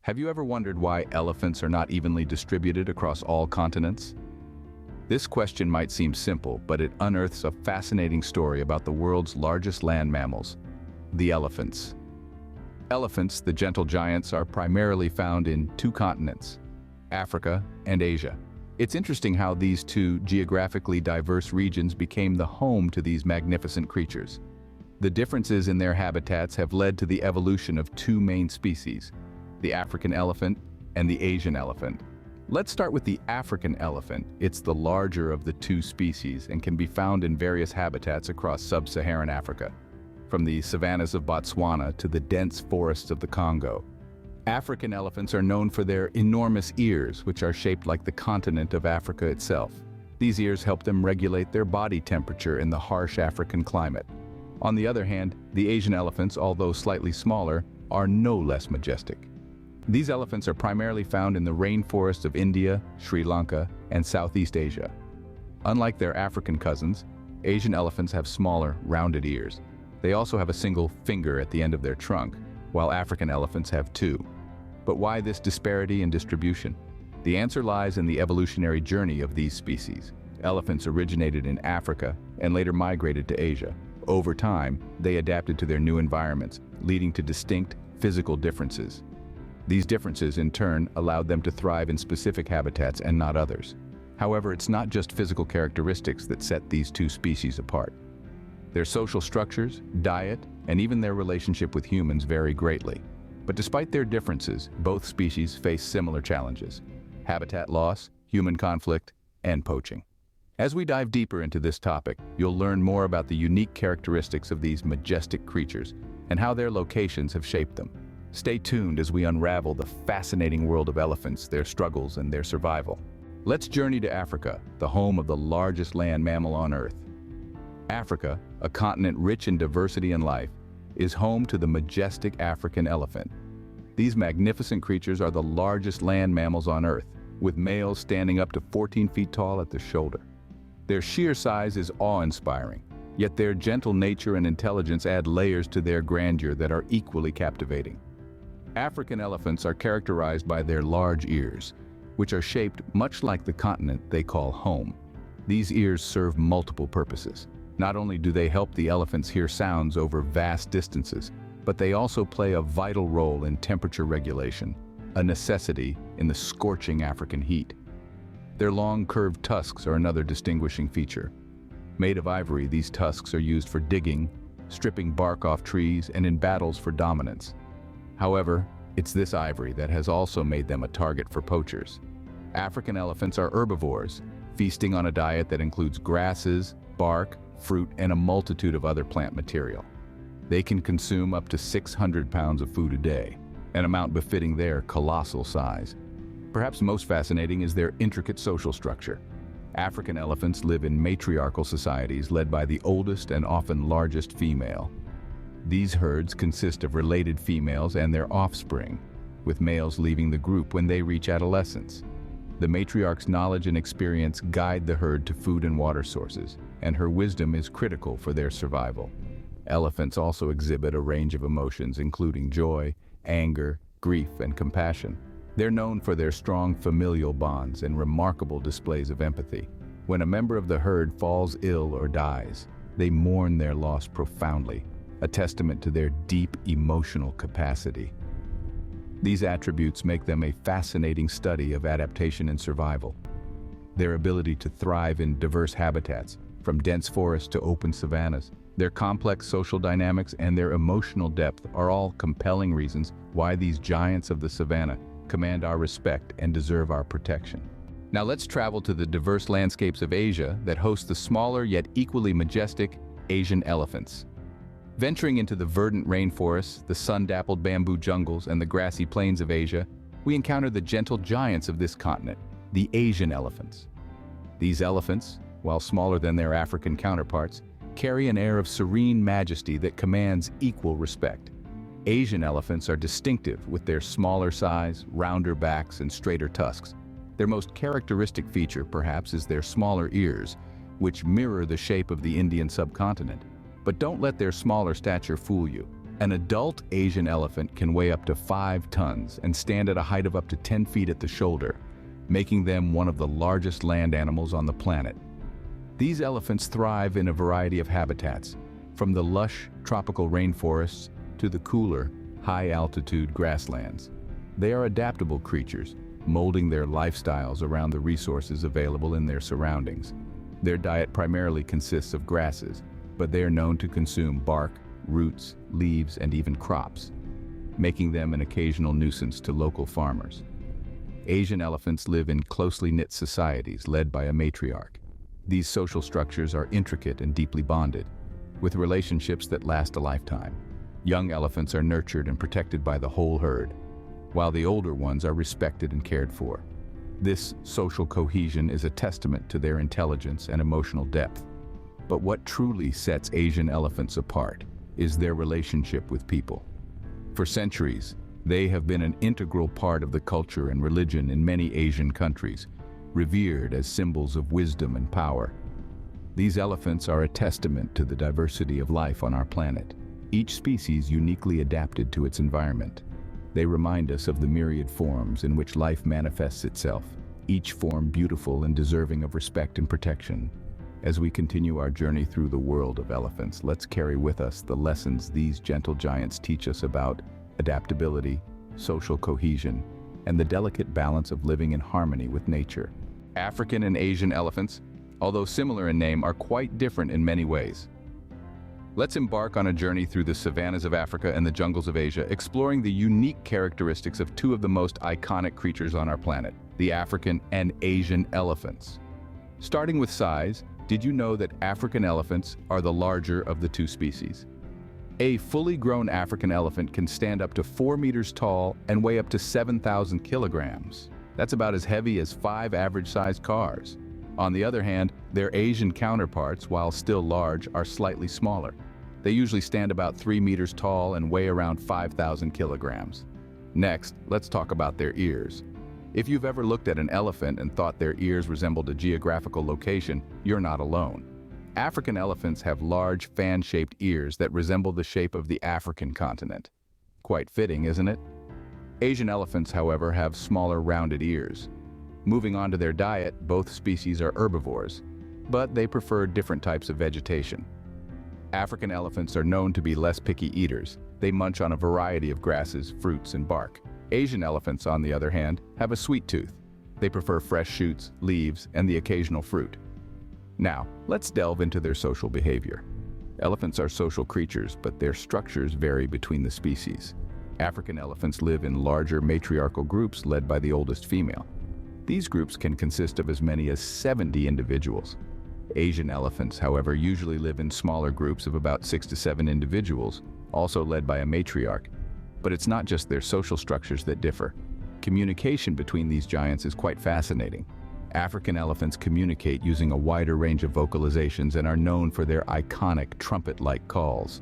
Have you ever wondered why elephants are not evenly distributed across all continents? This question might seem simple, but it unearths a fascinating story about the world's largest land mammals, the elephants. Elephants, the gentle giants, are primarily found in two continents, Africa and Asia. It's interesting how these two geographically diverse regions became the home to these magnificent creatures. The differences in their habitats have led to the evolution of two main species, the African elephant and the Asian elephant. Let's start with the African elephant. It's the larger of the two species and can be found in various habitats across sub-Saharan Africa, from the savannas of Botswana to the dense forests of the Congo. African elephants are known for their enormous ears, which are shaped like the continent of Africa itself. These ears help them regulate their body temperature in the harsh African climate. On the other hand, the Asian elephants, although slightly smaller, are no less majestic. These elephants are primarily found in the rainforests of India, Sri Lanka, and Southeast Asia. Unlike their African cousins, Asian elephants have smaller, rounded ears. They also have a single finger at the end of their trunk, while African elephants have two. But why this disparity in distribution? The answer lies in the evolutionary journey of these species. Elephants originated in Africa and later migrated to Asia. Over time, they adapted to their new environments, leading to distinct physical differences. These differences, in turn, allowed them to thrive in specific habitats and not others. However, it's not just physical characteristics that set these two species apart. Their social structures, diet, and even their relationship with humans vary greatly. But despite their differences, both species face similar challenges: habitat loss, human conflict, and poaching. As we dive deeper into this topic, you'll learn more about the unique characteristics of these majestic creatures and how their locations have shaped them. Stay tuned as we unravel the fascinating world of elephants, their struggles, and their survival. Let's journey to Africa, the home of the largest land mammal on Earth. Africa, a continent rich in diversity and life, is home to the majestic African elephant. These magnificent creatures are the largest land mammals on Earth, with males standing up to 14 feet tall at the shoulder. Their sheer size is awe-inspiring, yet their gentle nature and intelligence add layers to their grandeur that are equally captivating. African elephants are characterized by their large ears, which are shaped much like the continent they call home. These ears serve multiple purposes. Not only do they help the elephants hear sounds over vast distances, but they also play a vital role in temperature regulation, a necessity in the scorching African heat. Their long, curved tusks are another distinguishing feature. Made of ivory, these tusks are used for digging, stripping bark off trees, and in battles for dominance. However, it's this ivory that has also made them a target for poachers. African elephants are herbivores, feasting on a diet that includes grasses, bark, fruit, and a multitude of other plant material. They can consume up to 600 pounds of food a day, an amount befitting their colossal size. Perhaps most fascinating is their intricate social structure. African elephants live in matriarchal societies led by the oldest and often largest female. These herds consist of related females and their offspring, with males leaving the group when they reach adolescence. The matriarch's knowledge and experience guide the herd to food and water sources, and her wisdom is critical for their survival. Elephants also exhibit a range of emotions, including joy, anger, grief, and compassion. They're known for their strong familial bonds and remarkable displays of empathy. When a member of the herd falls ill or dies, they mourn their loss profoundly, a testament to their deep emotional capacity. These attributes make them a fascinating study of adaptation and survival. Their ability to thrive in diverse habitats, from dense forests to open savannas, their complex social dynamics, and their emotional depth are all compelling reasons why these giants of the savanna command our respect and deserve our protection. Now let's travel to the diverse landscapes of Asia that host the smaller yet equally majestic Asian elephants. Venturing into the verdant rainforests, the sun-dappled bamboo jungles, and the grassy plains of Asia, we encounter the gentle giants of this continent, the Asian elephants. These elephants, while smaller than their African counterparts, carry an air of serene majesty that commands equal respect. Asian elephants are distinctive with their smaller size, rounder backs, and straighter tusks. Their most characteristic feature, perhaps, is their smaller ears, which mirror the shape of the Indian subcontinent. But don't let their smaller stature fool you. An adult Asian elephant can weigh up to 5 tons and stand at a height of up to 10 feet at the shoulder, making them one of the largest land animals on the planet. These elephants thrive in a variety of habitats, from the lush tropical rainforests to the cooler, high-altitude grasslands. They are adaptable creatures, molding their lifestyles around the resources available in their surroundings. Their diet primarily consists of grasses, but they are known to consume bark, roots, leaves, and even crops, making them an occasional nuisance to local farmers. Asian elephants live in closely knit societies led by a matriarch. These social structures are intricate and deeply bonded, with relationships that last a lifetime. Young elephants are nurtured and protected by the whole herd, while the older ones are respected and cared for. This social cohesion is a testament to their intelligence and emotional depth. But what truly sets Asian elephants apart is their relationship with people. For centuries, they have been an integral part of the culture and religion in many Asian countries, revered as symbols of wisdom and power. These elephants are a testament to the diversity of life on our planet, each species uniquely adapted to its environment. They remind us of the myriad forms in which life manifests itself, each form beautiful and deserving of respect and protection. As we continue our journey through the world of elephants, let's carry with us the lessons these gentle giants teach us about adaptability, social cohesion, and the delicate balance of living in harmony with nature. African and Asian elephants, although similar in name, are quite different in many ways. Let's embark on a journey through the savannas of Africa and the jungles of Asia, exploring the unique characteristics of two of the most iconic creatures on our planet, the African and Asian elephants. Starting with size, did you know that African elephants are the larger of the two species? A fully grown African elephant can stand up to 4 meters tall and weigh up to 7,000 kilograms. That's about as heavy as 5 average-sized cars. On the other hand, their Asian counterparts, while still large, are slightly smaller. They usually stand about 3 meters tall and weigh around 5,000 kilograms. Next, let's talk about their ears. If you've ever looked at an elephant and thought their ears resembled a geographical location, you're not alone. African elephants have large fan-shaped ears that resemble the shape of the African continent. Quite fitting, isn't it? Asian elephants, however, have smaller rounded ears. Moving on to their diet, both species are herbivores, but they prefer different types of vegetation. African elephants are known to be less picky eaters. They munch on a variety of grasses, fruits, and bark. Asian elephants, on the other hand, have a sweet tooth. They prefer fresh shoots, leaves, and the occasional fruit. Now, let's delve into their social behavior. Elephants are social creatures, but their structures vary between the species. African elephants live in larger matriarchal groups led by the oldest female. These groups can consist of as many as 70 individuals. Asian elephants, however, usually live in smaller groups of about 6 to 7 individuals, also led by a matriarch. But it's not just their social structures that differ. Communication between these giants is quite fascinating. African elephants communicate using a wider range of vocalizations and are known for their iconic trumpet-like calls.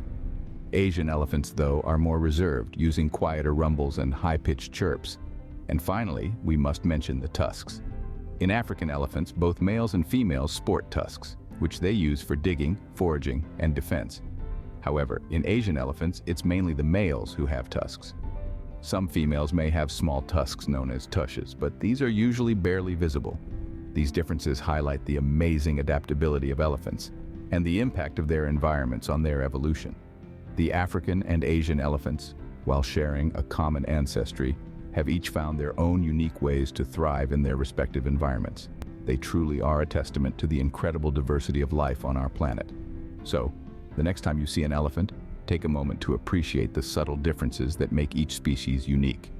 Asian elephants, though, are more reserved, using quieter rumbles and high-pitched chirps. And finally, we must mention the tusks. In African elephants, both males and females sport tusks, which they use for digging, foraging, and defense. However, in Asian elephants, it's mainly the males who have tusks. Some females may have small tusks known as tushes, but these are usually barely visible. These differences highlight the amazing adaptability of elephants and the impact of their environments on their evolution. The African and Asian elephants, while sharing a common ancestry, have each found their own unique ways to thrive in their respective environments. They truly are a testament to the incredible diversity of life on our planet. So, the next time you see an elephant, take a moment to appreciate the subtle differences that make each species unique.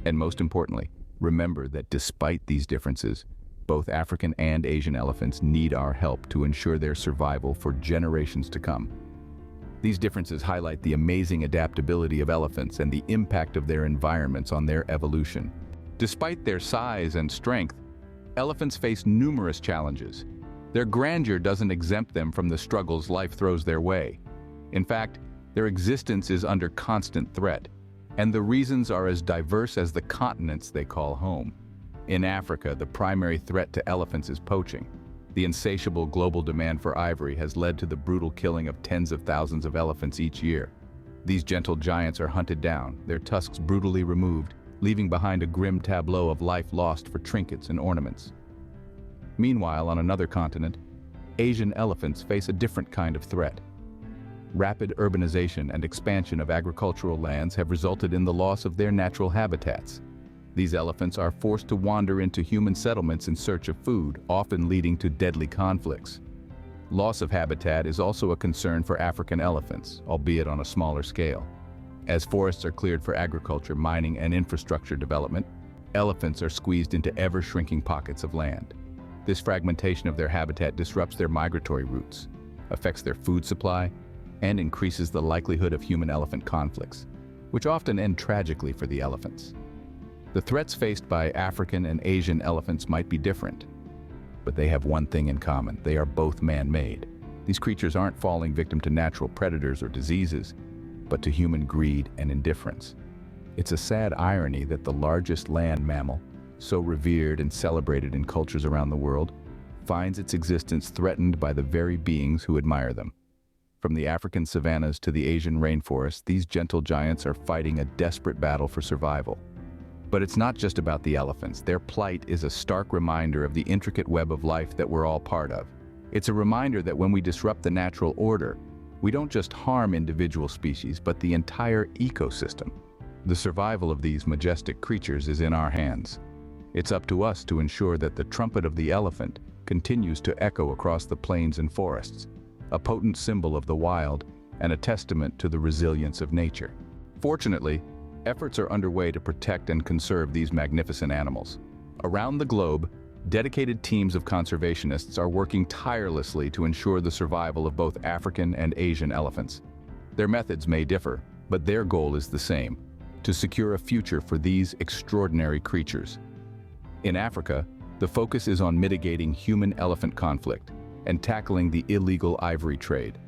And most importantly, remember that despite these differences, both African and Asian elephants need our help to ensure their survival for generations to come. These differences highlight the amazing adaptability of elephants and the impact of their environments on their evolution. Despite their size and strength, elephants face numerous challenges. Their grandeur doesn't exempt them from the struggles life throws their way. In fact, their existence is under constant threat, and the reasons are as diverse as the continents they call home. In Africa, the primary threat to elephants is poaching. The insatiable global demand for ivory has led to the brutal killing of tens of thousands of elephants each year. These gentle giants are hunted down, their tusks brutally removed, leaving behind a grim tableau of life lost for trinkets and ornaments. Meanwhile, on another continent, Asian elephants face a different kind of threat. Rapid urbanization and expansion of agricultural lands have resulted in the loss of their natural habitats. These elephants are forced to wander into human settlements in search of food, often leading to deadly conflicts. Loss of habitat is also a concern for African elephants, albeit on a smaller scale. As forests are cleared for agriculture, mining, and infrastructure development, elephants are squeezed into ever-shrinking pockets of land. This fragmentation of their habitat disrupts their migratory routes, affects their food supply, and increases the likelihood of human-elephant conflicts, which often end tragically for the elephants. The threats faced by African and Asian elephants might be different, but they have one thing in common: they are both man-made. These creatures aren't falling victim to natural predators or diseases, but to human greed and indifference. It's a sad irony that the largest land mammal, so revered and celebrated in cultures around the world, finds its existence threatened by the very beings who admire them. From the African savannas to the Asian rainforests, these gentle giants are fighting a desperate battle for survival. But it's not just about the elephants. Their plight is a stark reminder of the intricate web of life that we're all part of. It's a reminder that when we disrupt the natural order, we don't just harm individual species, but the entire ecosystem. The survival of these majestic creatures is in our hands. It's up to us to ensure that the trumpet of the elephant continues to echo across the plains and forests, a potent symbol of the wild and a testament to the resilience of nature. Fortunately, efforts are underway to protect and conserve these magnificent animals. Around the globe, dedicated teams of conservationists are working tirelessly to ensure the survival of both African and Asian elephants. Their methods may differ, but their goal is the same: to secure a future for these extraordinary creatures. In Africa, the focus is on mitigating human-elephant conflict and tackling the illegal ivory trade.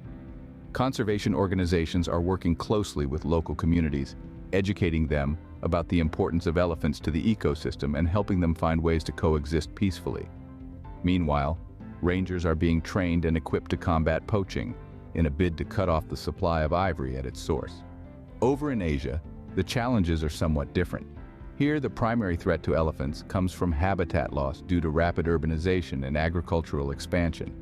Conservation organizations are working closely with local communities, educating them about the importance of elephants to the ecosystem and helping them find ways to coexist peacefully. Meanwhile, rangers are being trained and equipped to combat poaching in a bid to cut off the supply of ivory at its source. Over in Asia, the challenges are somewhat different. Here, the primary threat to elephants comes from habitat loss due to rapid urbanization and agricultural expansion.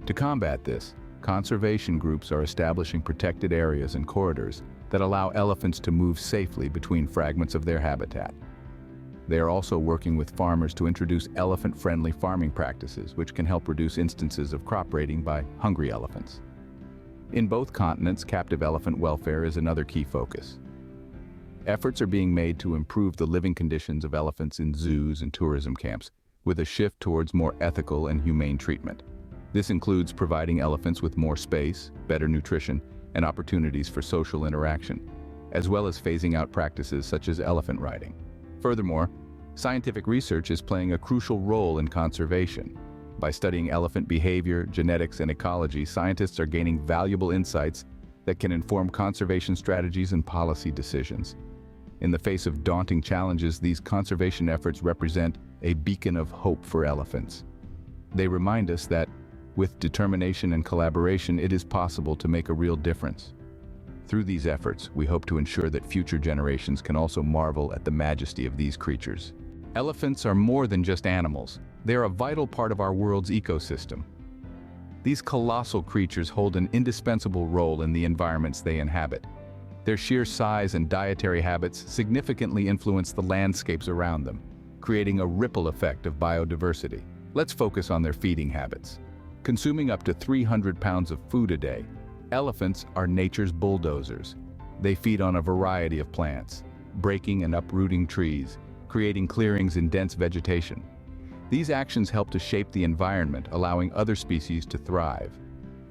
To combat this, conservation groups are establishing protected areas and corridors that allow elephants to move safely between fragments of their habitat. They are also working with farmers to introduce elephant-friendly farming practices, which can help reduce instances of crop raiding by hungry elephants. In both continents, captive elephant welfare is another key focus. Efforts are being made to improve the living conditions of elephants in zoos and tourism camps, with a shift towards more ethical and humane treatment. This includes providing elephants with more space, better nutrition, and opportunities for social interaction, as well as phasing out practices such as elephant riding. Furthermore, scientific research is playing a crucial role in conservation. By studying elephant behavior, genetics, and ecology, scientists are gaining valuable insights that can inform conservation strategies and policy decisions. In the face of daunting challenges, these conservation efforts represent a beacon of hope for elephants. They remind us that, with determination and collaboration, it is possible to make a real difference. Through these efforts, we hope to ensure that future generations can also marvel at the majesty of these creatures. Elephants are more than just animals. They are a vital part of our world's ecosystem. These colossal creatures hold an indispensable role in the environments they inhabit. Their sheer size and dietary habits significantly influence the landscapes around them, creating a ripple effect of biodiversity. Let's focus on their feeding habits. Consuming up to 300 pounds of food a day, elephants are nature's bulldozers. They feed on a variety of plants, breaking and uprooting trees, creating clearings in dense vegetation. These actions help to shape the environment, allowing other species to thrive.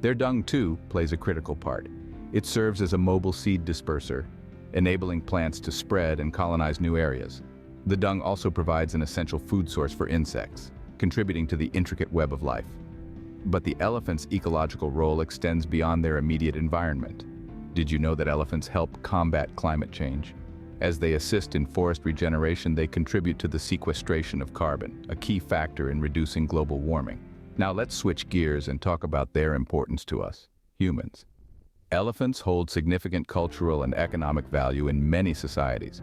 Their dung, too, plays a critical part. It serves as a mobile seed disperser, enabling plants to spread and colonize new areas. The dung also provides an essential food source for insects, contributing to the intricate web of life. But the elephant's ecological role extends beyond their immediate environment. Did you know that elephants help combat climate change? As they assist in forest regeneration, they contribute to the sequestration of carbon, a key factor in reducing global warming. Now let's switch gears and talk about their importance to us, humans. Elephants hold significant cultural and economic value in many societies.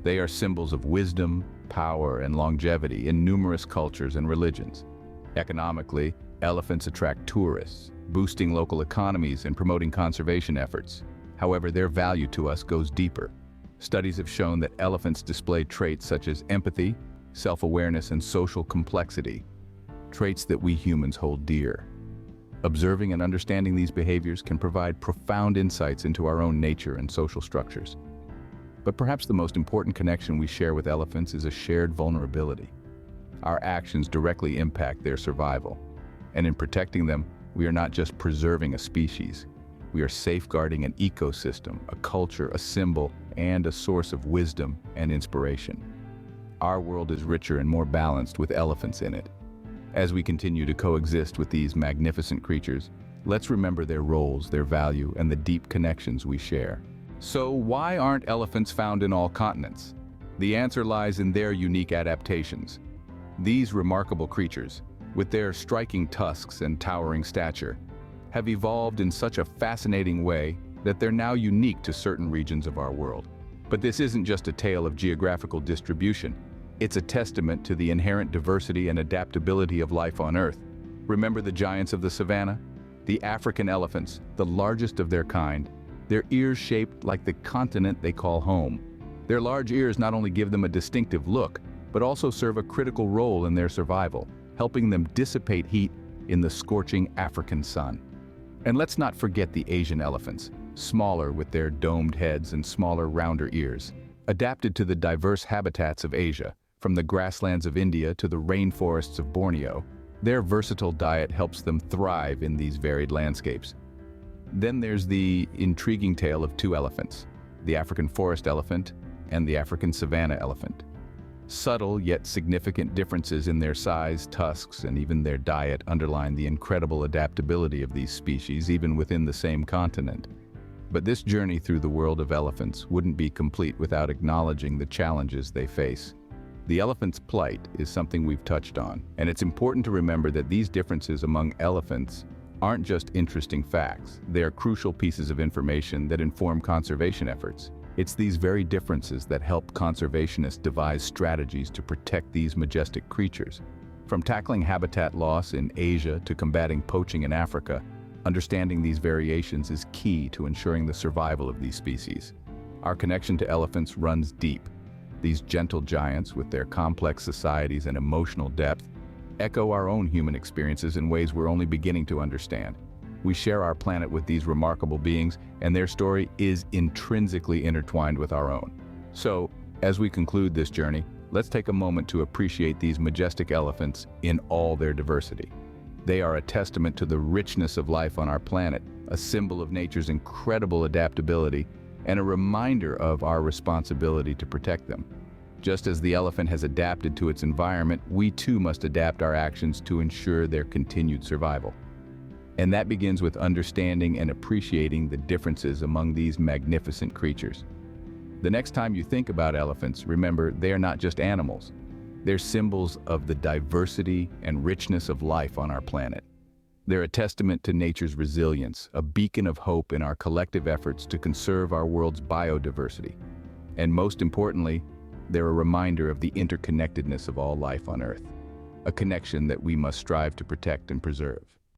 They are symbols of wisdom, power, and longevity in numerous cultures and religions. Economically, elephants attract tourists, boosting local economies and promoting conservation efforts. However, their value to us goes deeper. Studies have shown that elephants display traits such as empathy, self-awareness, and social complexity, traits that we humans hold dear. Observing and understanding these behaviors can provide profound insights into our own nature and social structures. But perhaps the most important connection we share with elephants is a shared vulnerability. Our actions directly impact their survival, and in protecting them, we are not just preserving a species. We are safeguarding an ecosystem, a culture, a symbol, and a source of wisdom and inspiration. Our world is richer and more balanced with elephants in it. As we continue to coexist with these magnificent creatures, let's remember their roles, their value, and the deep connections we share. So why aren't elephants found in all continents? The answer lies in their unique adaptations. These remarkable creatures, with their striking tusks and towering stature, have evolved in such a fascinating way that they're now unique to certain regions of our world. But this isn't just a tale of geographical distribution. It's a testament to the inherent diversity and adaptability of life on Earth. Remember the giants of the savannah? The African elephants, the largest of their kind, their ears shaped like the continent they call home. Their large ears not only give them a distinctive look, but also serve a critical role in their survival, helping them dissipate heat in the scorching African sun. And let's not forget the Asian elephants, smaller with their domed heads and smaller, rounder ears. Adapted to the diverse habitats of Asia, from the grasslands of India to the rainforests of Borneo, their versatile diet helps them thrive in these varied landscapes. Then there's the intriguing tale of two elephants, the African forest elephant and the African savanna elephant. Subtle yet significant differences in their size, tusks, and even their diet underline the incredible adaptability of these species even within the same continent. But this journey through the world of elephants wouldn't be complete without acknowledging the challenges they face. The elephant's plight is something we've touched on, and it's important to remember that these differences among elephants aren't just interesting facts. They are crucial pieces of information that inform conservation efforts. It's these very differences that help conservationists devise strategies to protect these majestic creatures. From tackling habitat loss in Asia to combating poaching in Africa, understanding these variations is key to ensuring the survival of these species. Our connection to elephants runs deep. These gentle giants, with their complex societies and emotional depth, echo our own human experiences in ways we're only beginning to understand. We share our planet with these remarkable beings, and their story is intrinsically intertwined with our own. So, as we conclude this journey, let's take a moment to appreciate these majestic elephants in all their diversity. They are a testament to the richness of life on our planet, a symbol of nature's incredible adaptability, and a reminder of our responsibility to protect them. Just as the elephant has adapted to its environment, we too must adapt our actions to ensure their continued survival. And that begins with understanding and appreciating the differences among these magnificent creatures. The next time you think about elephants, remember they are not just animals. They're symbols of the diversity and richness of life on our planet. They're a testament to nature's resilience, a beacon of hope in our collective efforts to conserve our world's biodiversity. And most importantly, they're a reminder of the interconnectedness of all life on Earth, a connection that we must strive to protect and preserve.